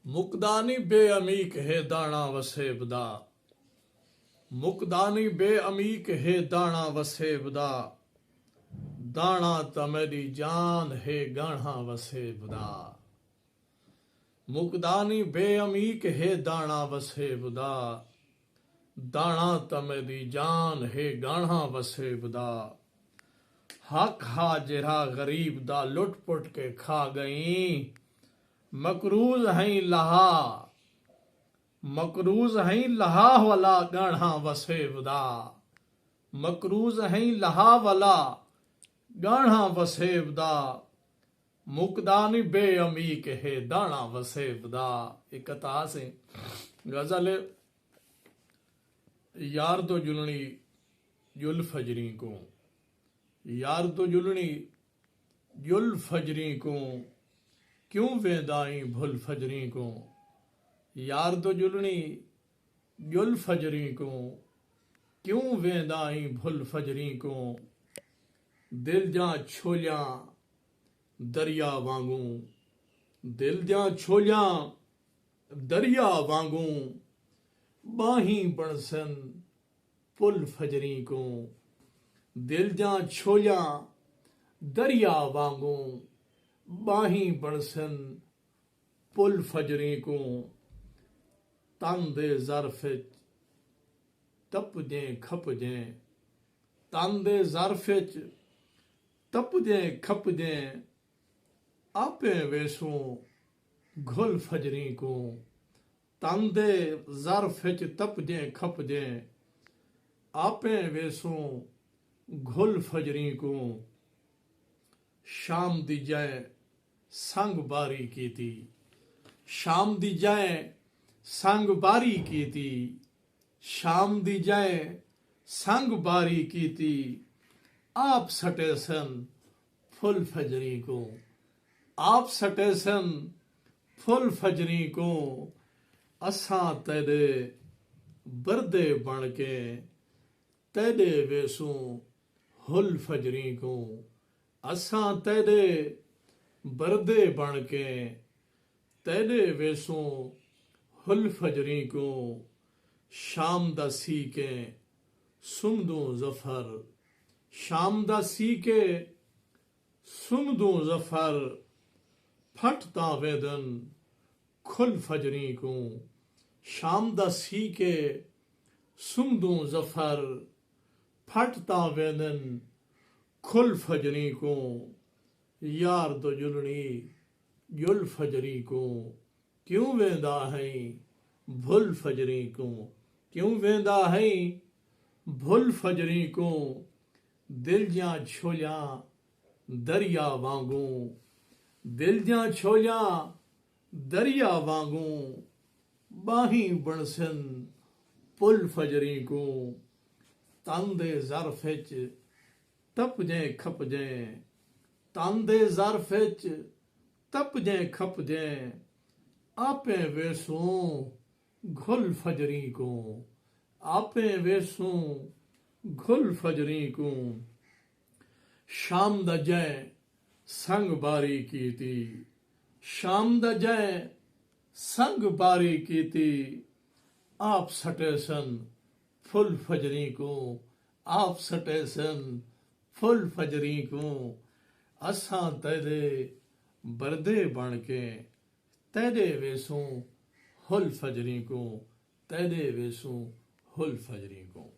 مکدا نہیں بے عمیق ہے دانڑاں وسیب دا، مکدا نہیں بے عمیق ہے دانڑاں وسیب دا، دانڑاں تا میڈی جان ہے گانڑھاں وسیب دا، مکدا نہیں بے عمیق ہے دانڑاں وسیب دا، دانڑاں تا میڈی جان ہے گانڑھاں وسیب دا، حق ہا جرا غریب دا لٹ پٹ کے کھا گئیں، مقروض ہیں لہا، مقروض ہیں لہا والا گانڑھاں وسیب دا، مقروض ہیں لہا والا گانڑھاں وسیب دا، مکدا نہیں بے عمیق ہے دانڑاں وسیب دا۔ ایک عطا سے غزل یار تو جلنی جل فجری کو، یار تو جلنی جل فجری کو، کیوں ویندائیں بھل فجری کو، یار تو جلنی جل فجری کو، کیوں ویندائیں بھل فجری کو، دل جاں چھولیاں دریا وانگوں، دل جاں چھولیاں دریا وانگوں، باہیں بڑسن پل فجری کو، دل جاں چھولیاں دریا وانگوں، باہیں بڑسن پل فجری کو، تن دے ظرف تپ جیں کھپ جیں، تن دے ظرف تپ جیں کھپ جیں، آپیں ویسوں گھل فجری کو، تن دے ظرف تپ جیں کھپ جیں، آپیں ویسوں گھل فجری کو، شام دی جائیں سنگ باری کیتی، شام دی جائیں سنگ باری کیتی، شام دی جائیں سنگ باری کیتی، آپ سٹے سن پھل فجری کو، آپ سٹے سن پھل فجری کو، اساں تیرے بردے بن کے تیرے ویسوں ہل فجری کو، اساں تیرے بردے بن کے تیرے ویسوں ہل فجری کو، شام دا سی کے سمدوں ظفر، شام دا سی کے سمدوں ظفر، پھٹتا ویدن کھل فجری کو، شام دا سی کے سمدوں ظفر، پھٹتا ویدن کھل فجری کو، یار تو جلنی جل فجری کو، کیوں ویندا ہیں بھل فجری کو، کیوں ویندا ہیں بھل فجری کو، دل جاں چھولیاں دریا وانگوں، دل جاں چھولیاں دریا وانگوں، باہیں بڑسن پل فجری کو، تن دے ظرف تپ جیں کھپ جیں، تن دے ظرف تپ جیں کھپ جیں، آپیں ویسوں گھل فجری کو، آپیں ویسوں گھل فجری کو، شام دا جائیں سنگ باری کیتی، شام دا جائیں سنگ باری کیتی، آپ سٹے سن پھل فجری کو، آپ سٹے سن پھل فجری کو، اساں تیرے بردے بن کے تیرے ویسوں ہل فجری کو، تیرے ویسوں ہل فجری کو۔